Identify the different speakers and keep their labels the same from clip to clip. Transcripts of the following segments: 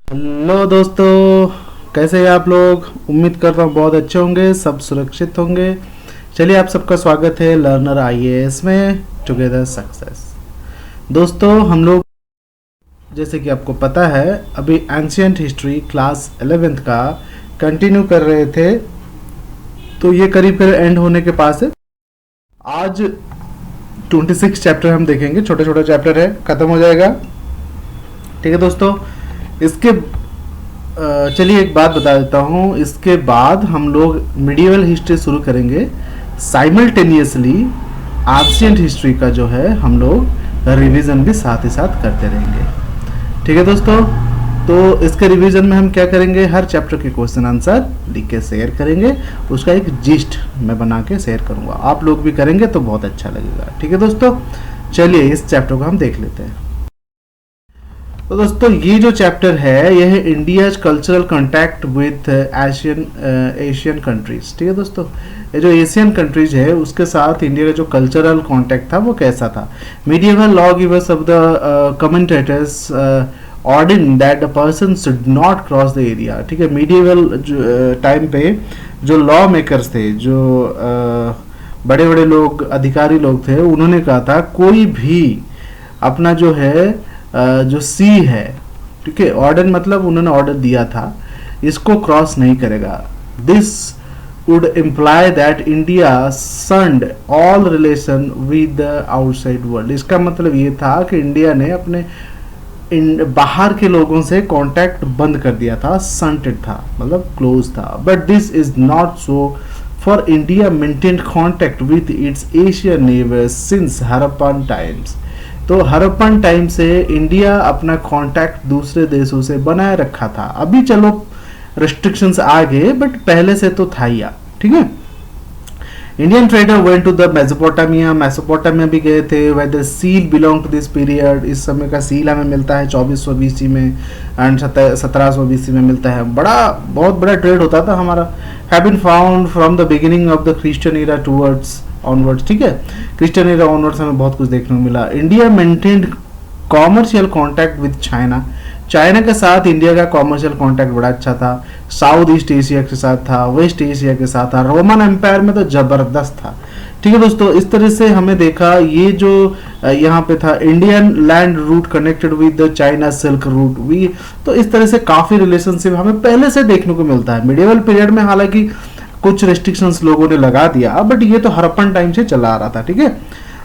Speaker 1: Hello दोस्तों, कैसे हैं आप लोग। उम्मीद करता हूँ बहुत अच्छे होंगे, सब सुरक्षित होंगे। चलिए, आप सबका स्वागत है लर्नर आईएएस में टुगेदर सक्सेस। दोस्तों, हम लोग जैसे कि आपको पता है अभी एंशियंट हिस्ट्री क्लास 11th का कंटिन्यू कर रहे थे, तो ये करीब करीब एंड होने के पास है। आज 26 चैप्टर हम देखेंगे, छोटे छोटे चैप्टर है, खत्म हो जाएगा। ठीक है दोस्तों, इसके चलिए एक बात बता देता हूँ, इसके बाद हम लोग मिडिवल हिस्ट्री शुरू करेंगे। साइमल्टेनियसली एंशिएंट हिस्ट्री का जो है हम लोग रिवीजन भी साथ ही साथ करते रहेंगे। ठीक है दोस्तों, तो इसके रिवीजन में हम क्या करेंगे, हर चैप्टर के क्वेश्चन आंसर लिख के शेयर करेंगे, उसका एक जिस्ट मैं बना के शेयर करूँगा। आप लोग भी करेंगे तो बहुत अच्छा लगेगा। ठीक है दोस्तों, चलिए इस चैप्टर को हम देख लेते हैं। तो दोस्तों, ये जो चैप्टर है यह है India's cultural contact with Asian countries. ठीक है दोस्तों, ये जो एशियन कंट्रीज है उसके साथ इंडिया का जो कल्चरल कॉन्टैक्ट था वो कैसा था। Medieval law givers of the commentators ordained that the person should not cross the area. ठीक है, मीडिएवल टाइम पे जो लॉ मेकर्स थे, जो बड़े बड़े लोग, अधिकारी लोग थे, उन्होंने कहा था कोई भी अपना जो है जो सी है, ठीक है, ऑर्डर मतलब उन्होंने ऑर्डर दिया था, इसको क्रॉस नहीं करेगा। This would imply that India shunned all relation with the outside world. इसका मतलब ये था कि इंडिया ने अपने बाहर के लोगों से कांटेक्ट बंद कर दिया था, सन्टेड था मतलब क्लोज था। But this is not so, for India maintained contact with its Asian neighbours since Harappan times. तो हड़प्पन टाइम से इंडिया अपना कांटेक्ट दूसरे देशों से बनाए रखा था। अभी चलो रेस्ट्रिक्शंस आ गए, बट पहले से तो था ही। ठीक है, Indian trader went to the Mesopotamia भी गए थे। Whether seal belong to this period, इस समय का सील हमें मिलता है 2400 बीसी में एंड 1700 बीसी में मिलता है। बहुत बड़ा ट्रेड होता था हमारा। Have been found from the beginning of the Christian era towards onwards. ठीक है, क्रिश्चियन एरा ऑनवर्ड्स हमें बहुत कुछ देखने को मिला। India maintained commercial contact with China. China के साथ इंडिया का कॉमर्शियल कॉन्टैक्ट बड़ा अच्छा था। साउथ ईस्ट एशिया के साथ था, वेस्ट एशिया के साथ था, रोमन एम्पायर में तो जबरदस्त था। ठीक है दोस्तों, इस तरह से हमें देखा ये जो यहाँ पे था Indian land route connected with the China silk route भी, तो इस तरह से काफी रिलेशनशिप हमें पहले से देखने को मिलता है। मिडिवल पीरियड में हालांकि कुछ रेस्ट्रिक्शंस लोगों ने लगा दिया, बट ये तो हड़प्पन टाइम से चला आ रहा था। ठीक है,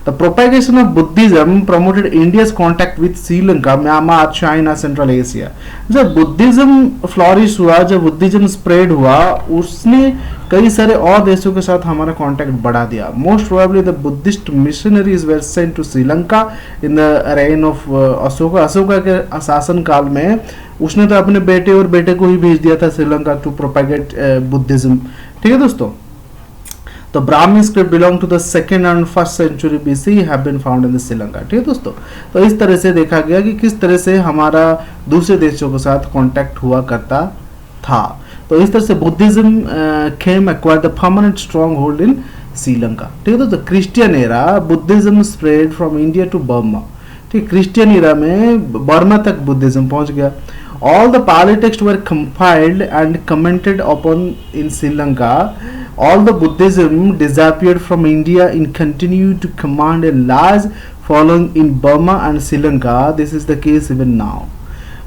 Speaker 1: the propagation of Buddhism promoted India's contact with Sri Lanka, Myanmar, China, Central Asia. जब बुद्धिज्म फ्लॉरिश हुआ, जब बुद्धिज्म स्प्रेड हुआ, उसने कई सारे और देशों के साथ हमारा कॉन्टैक्ट बढ़ा दिया। Most probably the Buddhist missionaries were sent to Sri Lanka in the reign of Ashoka. Ashoka के शासन काल में उसने तो अपने बेटे और बेटे को ही भेज दिया था श्रीलंका टू प्रोपेगेट बुद्धिज्म। ठीक है दोस्तों, तो Brahmi script belong to the second and first century BC have been found in the Sri Lanka. ठीक है दोस्तों, तो इस तरह से देखा गया कि किस तरह से हमारा दूसरे देशों के साथ कांटेक्ट हुआ करता था। तो इस तरह से Buddhism came acquire the permanent strong hold in Sri Lanka. ठीक है दोस्तों, Christian era Buddhism spread from India to Burma. ठीक, क्रिश्चियन एरा में बर्मा तक बुद्धिज्म पहुंच गया। All the Pali texts were compiled and commented upon in Sri Lanka. All the Buddhism disappeared from India and continued to command a large following in Burma and Sri Lanka. This is the case even now.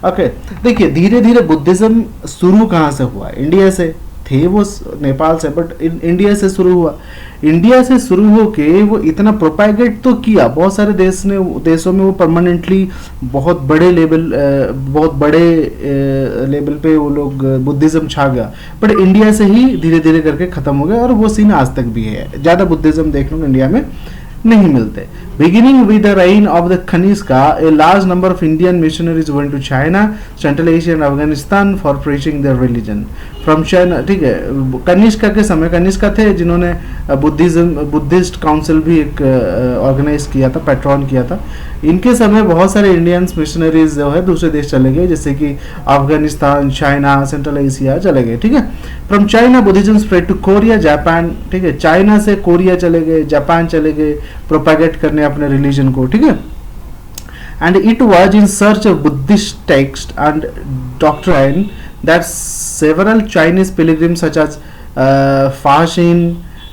Speaker 1: Okay, देखिए धीरे धीरे Buddhism शुरू कहाँ से हुआ, India से थे वो, नेपाल से, बट इंडिया से शुरू हुआ। इंडिया से शुरू होके वो इतना प्रोपागेट तो किया, बहुत सारे देशों में वो परमानेंटली बहुत बड़े लेवल पे वो लोग बुद्धिज्म छा गया, बट इंडिया से ही धीरे धीरे करके खत्म हो गया। और वो सीन आज तक भी है, ज़्यादा बुद्धिज्म देखने को इंडिया में नहीं मिलते। Beginning with the reign of the Kanishka, a large number of Indian missionaries went to China, Central Asia and Afghanistan for preaching their religion from China. ठीक है, कनिष्का के समय, कनिष्का थे जिन्होंने बुद्धिस्ट काउंसिल भी एक ऑर्गेनाइज किया था, पैट्रॉन किया था। इनके समय बहुत सारे इंडियंस मिशनरीज जो है दूसरे देश चले गए, जैसे कि अफगानिस्तान, चाइना, सेंट्रल एशिया चले गए। ठीक है, from China Buddhism spread to Korea, Japan. ठीक है, चाइना से कोरिया चले गए, जापान चले गए प्रोपेगेट करने अपने रिलीजन को। ठीक है, and it was in search of Buddhist text and doctrine that several Chinese pilgrims such as Faxin,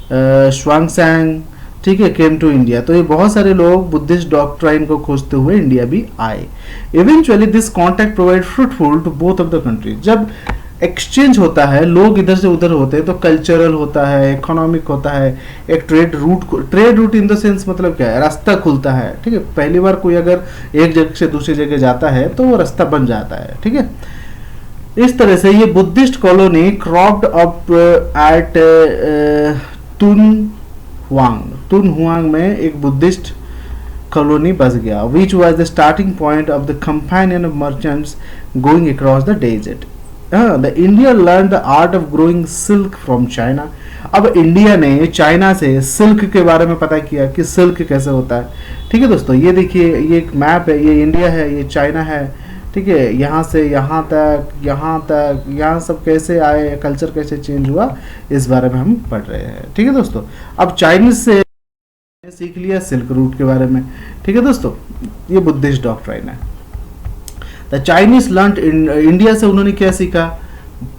Speaker 1: Xuanzang, ठीक है, केम टू इंडिया। तो ये बहुत सारे लोग बुद्धिस्ट डॉक्ट्राइन को खोजते हुए इंडिया भी आए। Eventually this contact provide fruitful to both of the country. जब एक्सचेंज होता है, लोग इधर से उधर होते हैं, तो कल्चरल होता है, इकोनॉमिक होता है, एक trade route in the sense मतलब क्या है, रास्ता खुलता है, ठीक है। पहली बार कोई अगर एक जगह से दूसरी जगह जाता है तो वो रास्ता बन जाता है, ठीक है। इस तरह से ये Buddhist colony cropped up at Tunhuang में एक बुद्धिस्ट कॉलोनी बस गया, which was the starting point of the companion of merchants going across the desert. The India learn the art of growing silk from China. अब India ने China से silk के बारे में पता किया कि सिल्क कैसे होता है, ठीक है दोस्तों। ये देखिए, ये एक मैप है, ये इंडिया है, ये चाइना है, ठीक है। यहाँ से यहाँ तक, यहाँ सब कैसे आए, कल्चर कैसे चेंज हुआ, इस बारे में हम पढ़ रहे हैं, ठीक है दोस्तों। अब चाइनीज से सीख लिया सिल्क रूट के बारे में, ठीक है दोस्तों। ये बुद्धिस्ट डॉक्ट्राइन है। द चाइनीज लर्न इंडिया से उन्होंने क्या सीखा,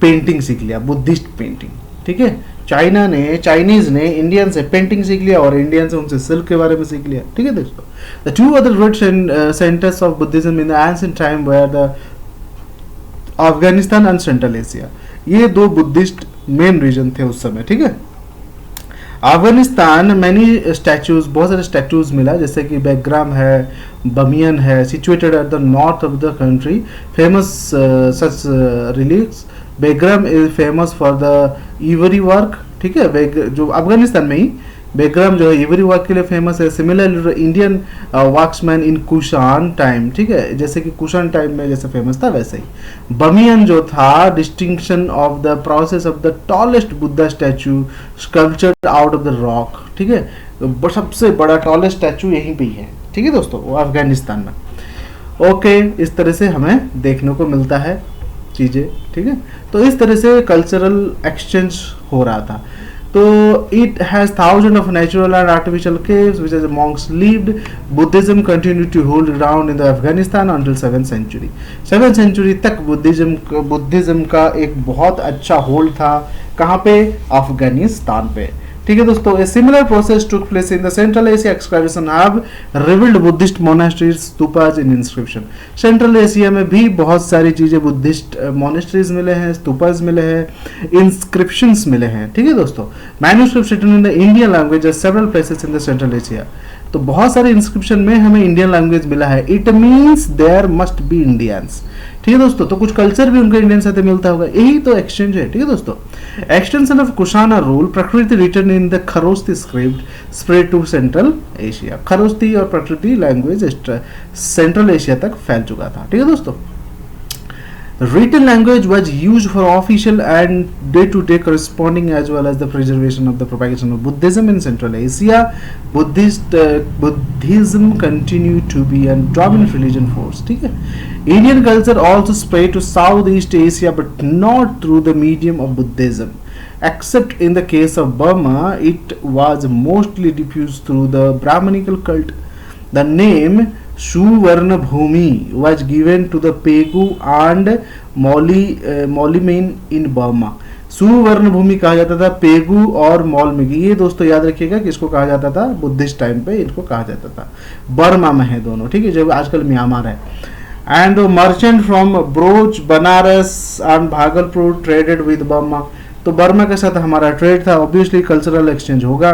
Speaker 1: पेंटिंग सीख लिया, बुद्धिस्ट पेंटिंग, ठीक है। चाइनीज ने इंडियन से पेंटिंग सीख लिया और इंडियन से उनसे सिल्क के बारे में सीख लिया, ठीक है दोस्तों। The two other root centers of Buddhism in the ancient time were the Afghanistan and Central Asia. ये दो बुद्धिस्ट मेन रीजन थे उस समय, ठीक है। अफगानिस्तान मैनी स्टैचूज, बहुत सारे स्टैचूज मिला, जैसे कि बेग्राम है, बमियन है, situated at the north of the country, famous such relics. Begram is famous for the ivory work, ठीक है। जो अफगानिस्तान में ही बेग्राम जो है इवरी वर्क के लिए फेमस है। सिमिलरली इंडियन वर्क्समैन इन कुशान टाइम, ठीक है, जैसे कि कुशान टाइम में जैसे फेमस था वैसे ही। बमियन जो था distinction of the process of the tallest Buddha statue sculptured out of the rock, ठीक है। तो सबसे बड़ा टॉलेस्ट स्टैचू यहीं पे ही है, ठीक है दोस्तों, वो अफगानिस्तान में। ओके, इस तरह से हमें देखने को मिलता है चीज़ें, ठीक है। तो इस तरह से कल्चरल एक्सचेंज हो रहा था। तो it has thousands of natural and artificial caves which as monks lived. Buddhism continued to hold ground in the Afghanistan until 7th century. 7th century तक बुद्धिज्म का एक बहुत अच्छा होल्ड था। कहाँ पे? अफगानिस्तान पे, ठीक है दोस्तों। A similar process took place in the Central Asia. Excavation have revealed Buddhist monasteries, stupas in inscription. Central Asia में भी बहुत सारी चीजें, बुद्धिस्ट मोनास्ट्रीज मिले हैं, स्तूपाज मिले हैं, इंस्क्रिप्शंस मिले हैं, ठीक है दोस्तों। Manuscripts written in the Indian language at several places in the Central Asia. तो बहुत सारे इंस्क्रिप्शन में हमें इंडियन लैंग्वेज मिला है। It means there must be Indians, ठीक है दोस्तों। तो कुछ कल्चर भी उनका इंडियन साथ मिलता होगा, यही तो एक्सचेंज है, ठीक है दोस्तों। Extension of Kushana rule, Prakrit written in the Kharosthi script spread to Central Asia. Kharosthi और प्रकृति लैंग्वेज सेंट्रल एशिया तक फैल चुका था, ठीक है दोस्तों। Written language was used for official and day-to-day corresponding as well as the preservation of the propagation of Buddhism in Central Asia. Buddhism continued to be a dominant religion force. ठीक है। Indian culture also spread to Southeast Asia, but not through the medium of Buddhism. Except in the case of Burma, it was mostly diffused through the Brahmanical cult. The name Suvarna Bhumi was given to the Pegu and Molimin in Burma. सुवर्ण भूमि कहा जाता था पेगू और मॉलमिगी। ये दोस्तों याद रखिएगा कि इसको कहा जाता था बुद्धिस्ट टाइम पे, इनको कहा जाता था। बर्मा में है दोनों, ठीक है, जो आजकल म्यांमार है। And merchant from broach, Banaras and Bhagalpur traded with Burma. तो बर्मा के साथ हमारा ट्रेड था, ऑब्वियसली कल्चरल एक्सचेंज होगा,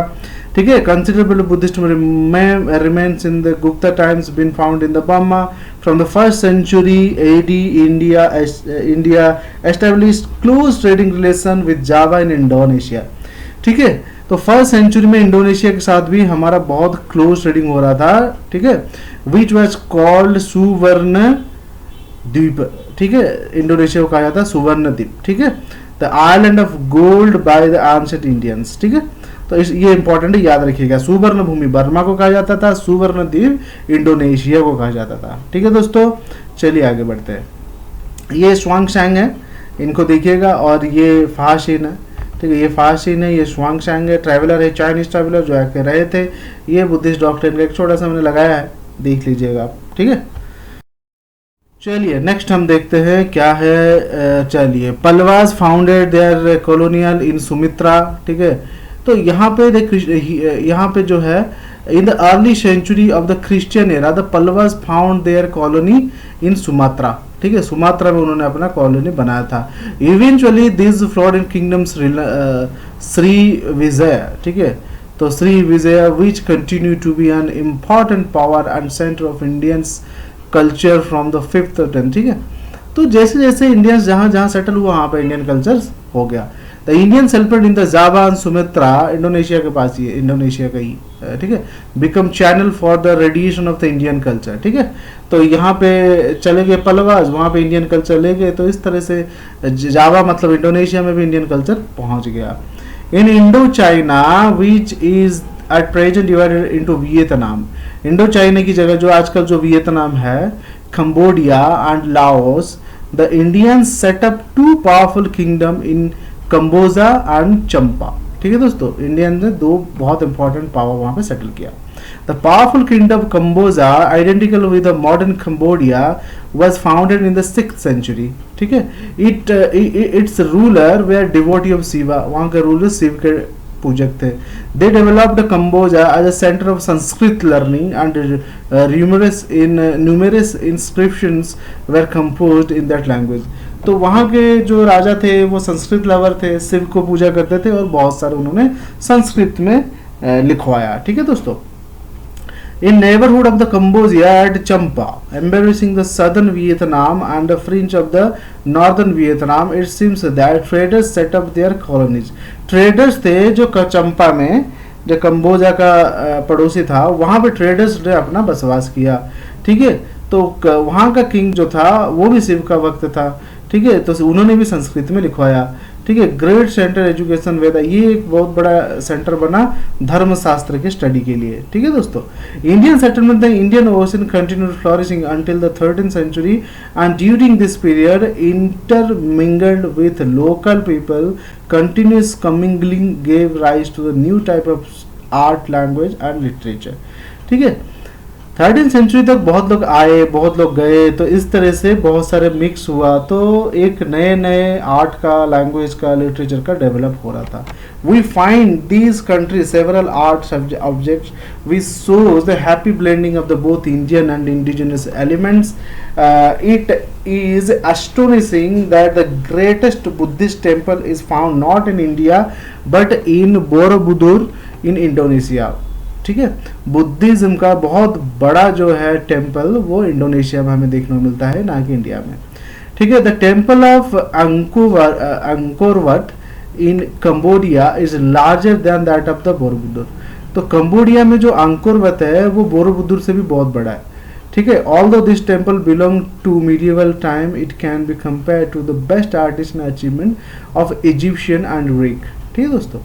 Speaker 1: ठीक है। Considerable Buddhist remains in the Gupta times been found in the Burma from the first century AD. India established close trading relation with Java in Indonesia, ठीक है। तो फर्स्ट सेंचुरी में Indonesia के साथ भी हमारा बहुत क्लोज ट्रेडिंग हो रहा था, ठीक है, विच वॉज कॉल्ड सुवर्ण द्वीप, ठीक है। इंडोनेशिया को कहा जाता है सुवर्ण द्वीप, ठीक है। The island of gold by the ancient Indians, ठीक है। तो ये इंपॉर्टेंट है, याद रखिएगा। सुवर्ण भूमि बर्मा को कहा जाता था, सुवर्ण द्वीप इंडोनेशिया को कहा जाता था, ठीक है दोस्तों। चलिए आगे बढ़ते हैं। ये स्वांगशांग है, इनको देखिएगा, और ये फाशिन है, ठीक है। ये फाशिन है, ये स्वांगशांग है, ट्रैवलर है, चाइनीज ट्रैवलर जो आके रहे थे। ये बुद्धिस्ट डॉक्ट्रिन का एक छोटा सा मैंने लगाया है, देख लीजिएगा आप, ठीक है। चलिए नेक्स्ट हम देखते हैं क्या है। चलिए, Pallavas founded their colonial in Sumatra. ठीक है, तो यहाँ पे यहाँ पे जो है in the early century of the Christian era the Pallavas found their colony in Sumatra. ठीक है, सुमात्रा में उन्होंने अपना कॉलोनी बनाया था। Eventually this flowed in kingdoms Shri Vijay. ठीक है, तो Shri Vijay which continue to be an important power and centre of Indians culture from the 5th और 10th। ठीक है, तो जैसे जैसे इंडियंस जहाँ जहाँ सेटल हुआ वहाँ पे इंडियन कल्चर हो गया। The Indian settlement in the Java and Sumitra, Indonesia के पास ही है, इंडोनेशिया का ही, ठीक है, become channel for the radiation of the Indian culture. ठीक है, तो यहाँ पे चले गए पल्लवास, वहाँ पे इंडियन कल्चर ले गए, तो इस तरह से जावा मतलब इंडोनेशिया में भी इंडियन कल्चर पहुँच गया। In Indo China which is at present divided into Vietnam. Indo China की जगह जो आजकल जो वियतनाम है, Cambodia and Laos, the Indians set up 2 powerful kingdom in Kamboja and Champa. ठीक है दोस्तों, इंडियन ने 2 बहुत इंपॉर्टेंट पावर वहां पे सेटल किया। The powerful kingdom Kamboja identical with the modern Cambodia was founded in the 6th century। ठीक है, its ruler were devotee of Shiva, वहां के रूलर शिव के पूजक थे। They developed Kamboja as a centre of Sanskrit learning and numerous inscriptions were composed in that language. तो वहाँ के जो राजा थे वो संस्कृत लवर थे, शिव को पूजा करते थे और बहुत सारे उन्होंने संस्कृत में लिखवाया। ठीक है दोस्तों, in neighborhood of the Cambodia at Champa, embracing the southern Vietnam and the fringe of the northern Vietnam, it seems that traders set up their colonies। traders थे जो चंपा में, जो कंबोजा का पड़ोसी था, वहाँ पे ट्रेडर्स ने अपना बसवास किया। ठीक है, तो वहाँ का किंग जो था वो भी शिव का भक्त था। ठीक है, तो उन्होंने भी संस्कृत में लिखवाया। ठीक है, ग्रेट सेंटर एजुकेशन वेदा, ये एक बहुत बड़ा सेंटर बना धर्म शास्त्र के स्टडी के लिए। ठीक है दोस्तों, Indian settlement the Indian Ocean continued flourishing until the 13th century and during this period intermingled with local people, continuous commingling gave rise to the new type of art, language and literature. ठीक है, 13th century तक बहुत लोग आए, बहुत लोग गए, तो इस तरह से बहुत सारे मिक्स हुआ, तो एक नए नए आर्ट का, लैंग्वेज का, लिटरेचर का डेवलप हो रहा था। We find these country several art objects which shows the happy blending of the both Indian and indigenous elements. It is astonishing that the greatest Buddhist temple is found not in India but in Borobudur in Indonesia। ठीक है, Buddhism का बहुत बड़ा जो है temple वो Indonesia में हमें देखने को मिलता है, ना कि इंडिया में। ठीक है, the temple of Angkor Wat in Cambodia is larger than that of the Borobudur. तो कंबोडिया में जो अंकोरवट है वो बोरोबुदुर से भी बहुत बड़ा है। ठीक है, although this temple belong to medieval time, it can be compare to the best artisan achievement of Egyptian and Greek. ठीक है दोस्तों,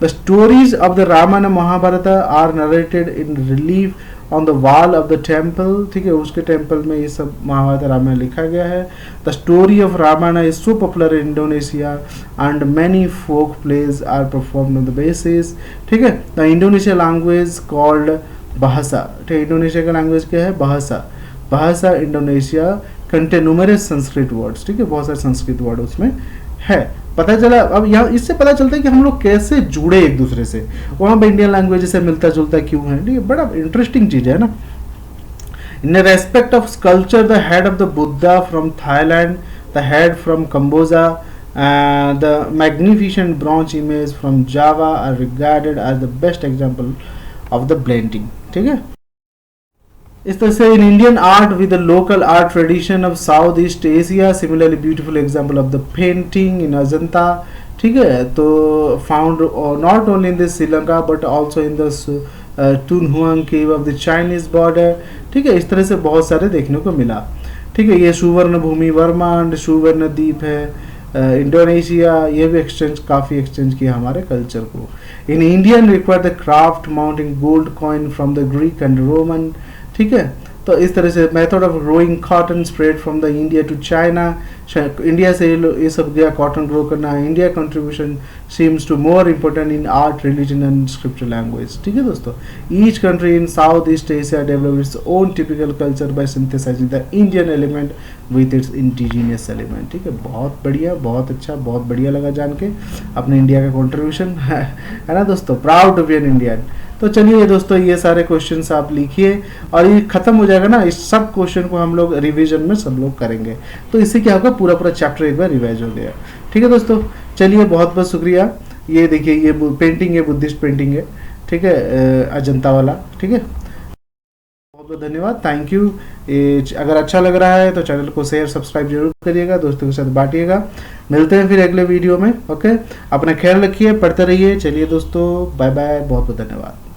Speaker 1: the stories of the Ramayana Mahabharata are narrated in relief on the wall of the temple। ठीक है, उसके temple में ये सब महाभारत रामायण लिखा गया है। The story of Ramayana is so popular in Indonesia and many folk plays are performed on the basis। ठीक है, the Indonesia language called Bahasa। ठीक है, इंडोनेशिया का लैंग्वेज क्या है? bahasa। bahasa Indonesia contain numerous Sanskrit words. ठीक है, बहुत सारे संस्कृत वर्ड उसमें है। पता चला, अब यहाँ इससे पता चलता है कि हम लोग कैसे जुड़े एक दूसरे से, वहाँ पे इंडियन लैंग्वेज से मिलता जुलता क्यों है। ये बड़ा इंटरेस्टिंग चीज है ना। In respect of sculpture, the head of the Buddha from Thailand, the head from Kamboja, the magnificent bronze image from Java are regarded as the best example of the blending. ठीक है, इस तरह से in Indian art with the local art tradition of south east Asia, similarly beautiful example of the painting in Ajanta. ठीक है, तो found not only in the Sri Lanka but also in the Tunhuang cave of the Chinese border. ठीक है, इस तरह से बहुत सारे देखने को मिला। ठीक है, ये सुवर्ण भूमि वर्मा एंड सुवर्ण द्वीप है इंडोनेशिया, ये भी काफ़ी एक्सचेंज किया हमारे कल्चर को। In Indian require the craft mounting gold coin from the Greek and Roman. ठीक है, तो तो इस तरह से method of growing cotton spread from the India to China, India से ये सब गया कॉटन ग्रो करना। India contribution seems to more important in art, religion and scripture language. ठीक है दोस्तों, each country in South east Asia develop its own typical culture by synthesising the Indian element with its indigenous element. ठीक है, बहुत बढ़िया, बहुत अच्छा, बहुत बढ़िया लगा जान के अपने इंडिया का कॉन्ट्रीब्यूशन है ना दोस्तों, proud to be an Indian. तो चलिए दोस्तों, ये सारे क्वेश्चंस आप लिखिए और ये खत्म हो जाएगा ना, इस सब क्वेश्चन को हम लोग रिवीजन में सब लोग करेंगे, तो इससे क्या होगा, पूरा पूरा चैप्टर एक बार रिवाइज हो गया। ठीक है दोस्तों, चलिए बहुत बहुत शुक्रिया। ये देखिए, ये पेंटिंग है, बुद्धिस्ट पेंटिंग है, ठीक है, अजंता वाला। ठीक है, बहुत बहुत धन्यवाद, थैंक यू। अगर अच्छा लग रहा है तो चैनल को शेयर सब्सक्राइब जरूर करिएगा, दोस्तों के साथ बांटिएगा। मिलते हैं फिर अगले वीडियो में। ओके, अपना ख्याल रखिए, पढ़ते रहिए। चलिए दोस्तों, बाय बाय, बहुत बहुत धन्यवाद।